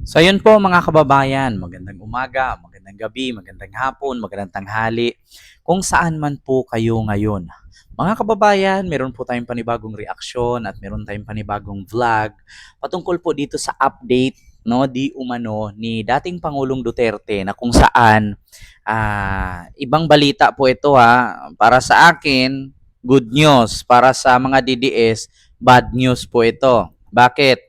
So ayun po mga kababayan, magandang umaga, magandang gabi, magandang hapon, magandang tanghali, kung saan man po kayo ngayon. Mga kababayan, meron po tayong panibagong reaksyon at meron tayong panibagong vlog patungkol po dito sa update no di umano ni dating Pangulong Duterte na kung saan ibang balita po ito para sa akin good news, para sa mga DDS bad news po ito. Bakit?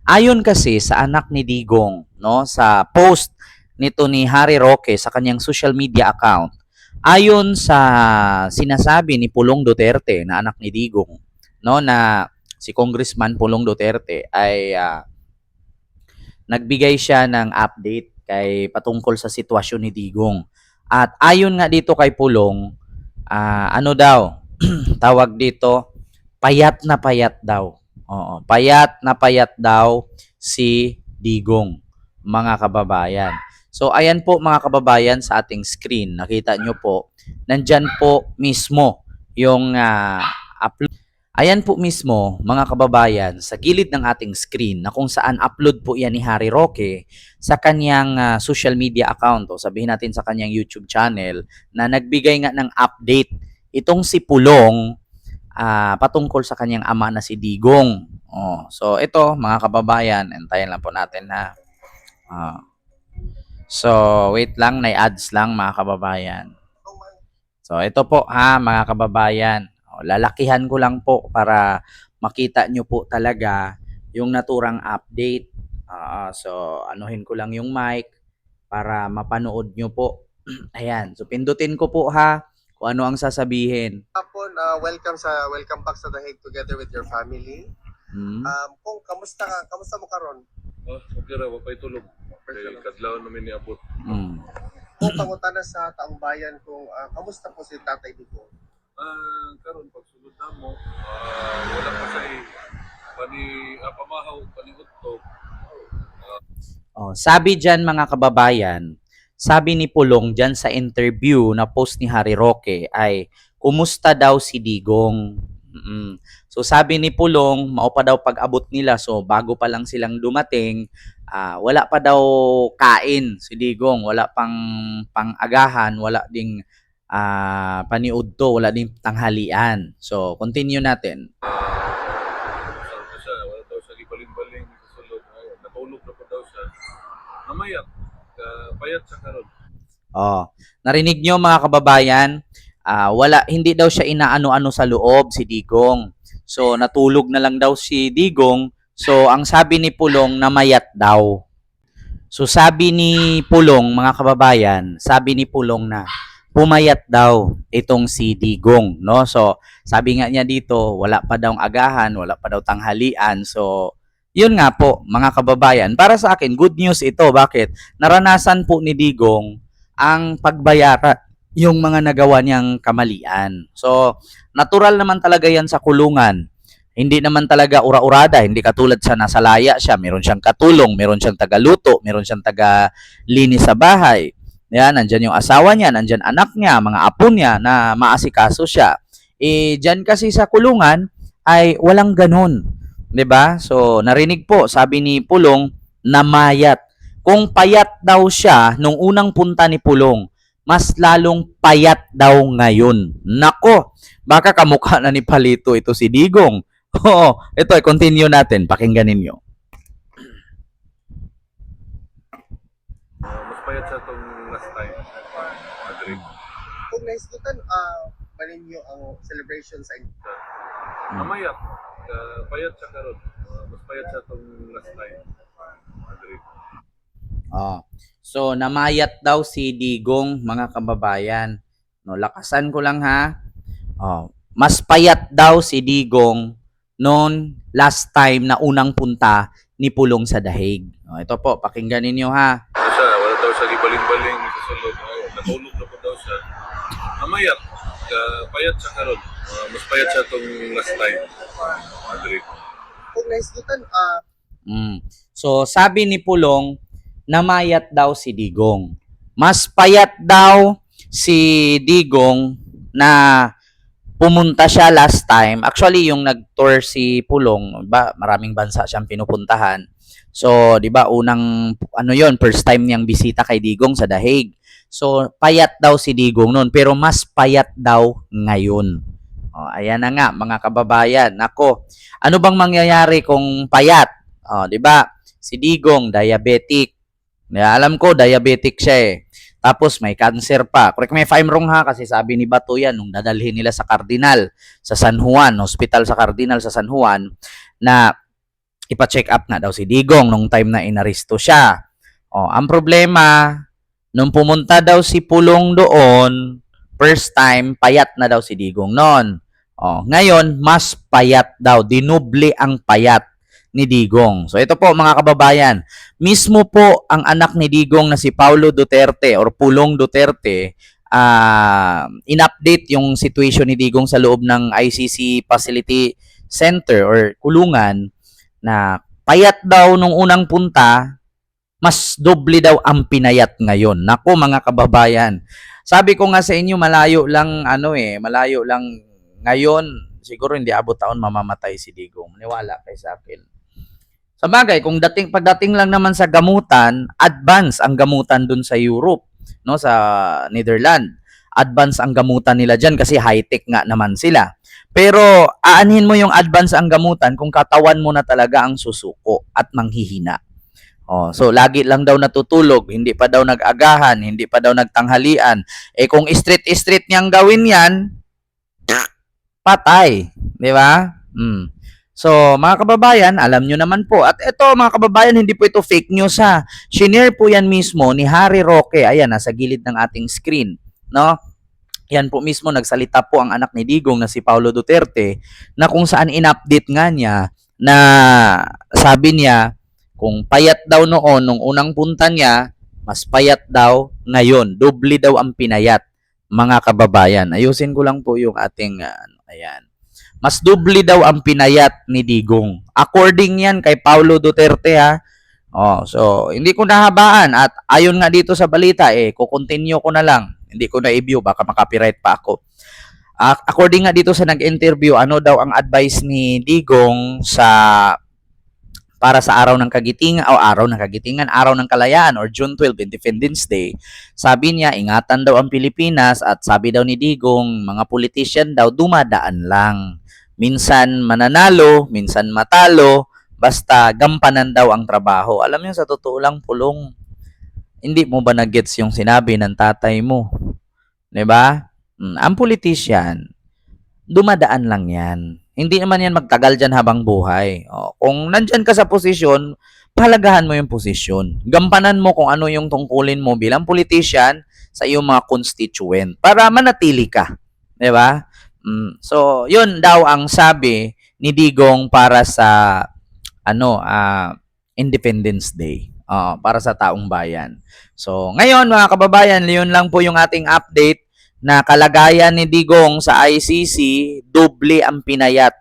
Ayon kasi sa anak ni Digong, no, sa post nito ni Harry Roque sa kanyang social media account, ayon sa sinasabi ni Pulong Duterte na anak ni Digong, no, na si Congressman Pulong Duterte ay nagbigay siya ng update kay patungkol sa sitwasyon ni Digong. At ayon nga dito kay Pulong, ano daw, tawag dito, payat daw. Oo, payat daw si Digong, mga kababayan. So, ayan po mga kababayan sa ating screen. Nakita nyo po, nandyan po mismo yung upload. Ayan po mismo, mga kababayan, sa gilid ng ating screen na kung saan upload po yan ni Harry Roque sa kanyang social media account o sabihin natin sa kanyang YouTube channel na nagbigay nga ng update itong si Pulong patungkol sa kanyang ama na si Digong. Oh, so ito mga kababayan, antayin lang po natin na. So wait lang, na-ads lang mga kababayan. So ito po mga kababayan. Lalakihan ko lang po para makita nyo po talaga yung naturang update. So anuhin ko lang yung mic para mapanood nyo po. Ayan, so pindutin ko po kung ano ang sasabihin. Hapon, welcome back sa The Hague together with your family. Kung kamusta mo karon? Okay ra, wa pa'y tulog. Kay kadlaw namin ni abot. Kung pangutana sa taong bayan kung kamusta po si Tatay Digong? Karon pagsulod namo, wala pa say pamahaw, paniudtog. Sabi diyan mga kababayan, sabi ni Pulong diyan sa interview na post ni Harry Roque ay kumusta daw si Digong. So sabi ni Pulong, mao pa daw pag-abot nila, so bago pa lang silang dumating, wala pa daw kain si Digong, wala pang agahan, wala ding paniudto, wala ding tanghalian. So continue natin. Wala daw siya gibaling-baling sa sulod. Natulog na po daw siya. Namayat, payat siya karon. Narinig nyo mga kababayan, hindi daw siya inaano-ano sa loob si Digong. So natulog na lang daw si Digong. So ang sabi ni Pulong, namayat daw. So sabi ni Pulong, mga kababayan, sabi ni Pulong na pumayat daw itong si Digong, no? So sabi nga niya dito, wala pa daw agahan, wala pa daw tanghalian. So yun nga po, mga kababayan, para sa akin good news ito. Bakit? Naranasan po ni Digong ang pagbayaran yung mga nagawa niyang kamalian. So, natural naman talaga yan sa kulungan. Hindi naman talaga ura-urada, hindi katulad sa nasa laya siya, meron siyang katulong, meron siyang tagaluto, meron siyang taga-linis sa bahay. Yan, nandyan yung asawa niya, nandyan anak niya, mga apo niya na maasikaso siya. Diyan kasi sa kulungan ay walang ganun. 'Di ba? So, narinig po, sabi ni Pulong, namayat. Kung payat daw siya nung unang punta ni Pulong, mas lalong payat daw ngayon. Nako, baka kamukha na ni Palito ito si Digong. Oo, ito, continue natin. Pakinggan ninyo. Mas payat siya tong last time. Madrid. Kung naisgutan, manin nyo ang celebration sa inyo? Namayat, payat siya karon. Mas payat siya tong last time. Madrid. So, namayat daw si Digong, mga kababayan. No, lakasan ko lang mas payat daw si Digong noon last time na unang punta ni Pulong sa Dahig. Ito po, pakinggan ninyo Wala daw siya gibaling-baling sa sulod. Natulog na po daw siya. Namayat, payat siya karon. Mas payat siya tong last time. Madrid. Kung naisgutan, So, sabi ni Pulong, namayat daw si Digong. Mas payat daw si Digong na pumunta siya last time. Actually, yung nag-tour si Pulong, maraming bansa siyang pinupuntahan. So, 'di ba, unang ano 'yon, first time niyang bisita kay Digong sa The Hague. So, payat daw si Digong noon, pero mas payat daw ngayon. Oh, ayan na nga mga kababayan. Nako, ano bang mangyayari kung payat? Oh, 'di ba? Si Digong diabetic. Alam ko diabetic siya eh. Tapos may cancer pa. Correct me if I'm wrong ha, kasi sabi ni Bato yan nung dadalhin nila sa Cardinal sa San Juan, hospital sa Cardinal sa San Juan, na ipa-check up nga daw si Digong nung time na inaresto siya. Oh, ang problema, nung pumunta daw si Pulong doon, first time, payat na daw si Digong noon. Oh, ngayon, mas payat daw. Dinuble ang payat ni Digong. So ito po mga kababayan, mismo po ang anak ni Digong na si Paulo Duterte or Pulong Duterte, in-update yung situation ni Digong sa loob ng ICC Facility Center or kulungan na payat daw nung unang punta, mas doble daw ang pinayat ngayon. Nako mga kababayan, sabi ko nga sa inyo, malayo lang malayo lang ngayon, siguro hindi abot taon mamamatay si Digong. Maniwala kayo sa akin. Sa bagay, kung pagdating lang naman sa gamutan, advance ang gamutan dun sa Europe, no, sa Netherlands. Advance ang gamutan nila diyan kasi high-tech nga naman sila. Pero aanhin mo yung advance ang gamutan kung katawan mo na talaga ang susuko at manghihina. Oh, so lagi lang daw natutulog, hindi pa daw nag-agahan, hindi pa daw nagtanghalian. Eh kung street niyang gawin 'yan, patay, 'di ba? So, mga kababayan, alam nyo naman po. At ito, mga kababayan, hindi po ito fake news ha. Shinare po yan mismo ni Harry Roque. Ayan, nasa gilid ng ating screen. No? Yan po mismo, nagsalita po ang anak ni Digong na si Paulo Duterte na kung saan in-update nga niya na sabi niya kung payat daw noon, nung unang punta niya, mas payat daw ngayon. Doble daw ang pinayat, mga kababayan. Ayusin ko lang po yung ating, ayan. Mas doble daw ang pinayat ni Digong. According yan kay Paulo Duterte ha. Oh, so hindi ko nahabaan at ayon nga dito sa balita kukontinue ko na lang. Hindi ko na i-view baka makapiright pa ako. According nga dito sa nag-interview, ano daw ang advice ni Digong para sa araw ng kagitingan araw ng kalayaan or June 12, Independence Day. Sabi niya, ingatan daw ang Pilipinas at sabi daw ni Digong, mga politician daw dumadaan lang. Minsan mananalo, minsan matalo, basta gampanan daw ang trabaho. Alam niyo, sa totoo lang, Pulong, hindi mo ba na-gets yung sinabi ng tatay mo? 'Di ba? Ang politician, dumadaan lang yan. Hindi naman yan magtagal dyan habang buhay. O, kung nandyan ka sa posisyon, pahalagahan mo yung posisyon. Gampanan mo kung ano yung tungkulin mo bilang politician sa iyong mga constituent para manatili ka. 'Di ba? So, yun daw ang sabi ni Digong para sa Independence Day. Para sa taong bayan. So, ngayon mga kababayan, yun lang po yung ating update na kalagayan ni Digong sa ICC, doble ang pinayat.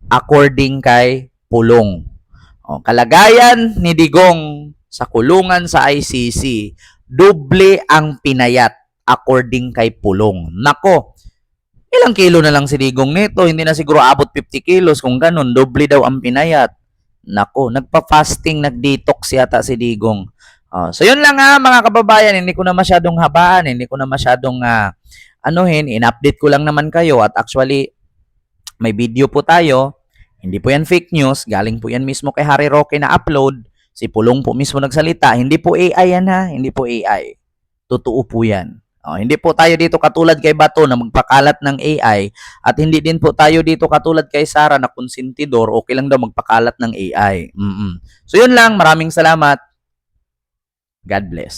According kay Pulong. Kalagayan ni Digong sa kulungan sa ICC, doble ang pinayat according kay Pulong. Nako, ilang kilo na lang si Digong nito, hindi na siguro abot 50 kilos kung ganun, doble daw ang pinayat. Nako, nagpa-fasting, nag-detox yata si Digong. So yun lang mga kababayan, hindi ko na masyadong habaan, hindi ko na masyadong in-update ko lang naman kayo at actually may video po tayo, hindi po yan fake news, galing po yan mismo kay Harry Roque na upload, si Pulong po mismo nagsalita, hindi po AI yan ha, hindi po AI, totoo po yan. Hindi po tayo dito katulad kay Bato na magpakalat ng AI at hindi din po tayo dito katulad kay Sara na konsentidor, okay lang daw magpakalat ng AI. So yun lang, maraming salamat. God bless.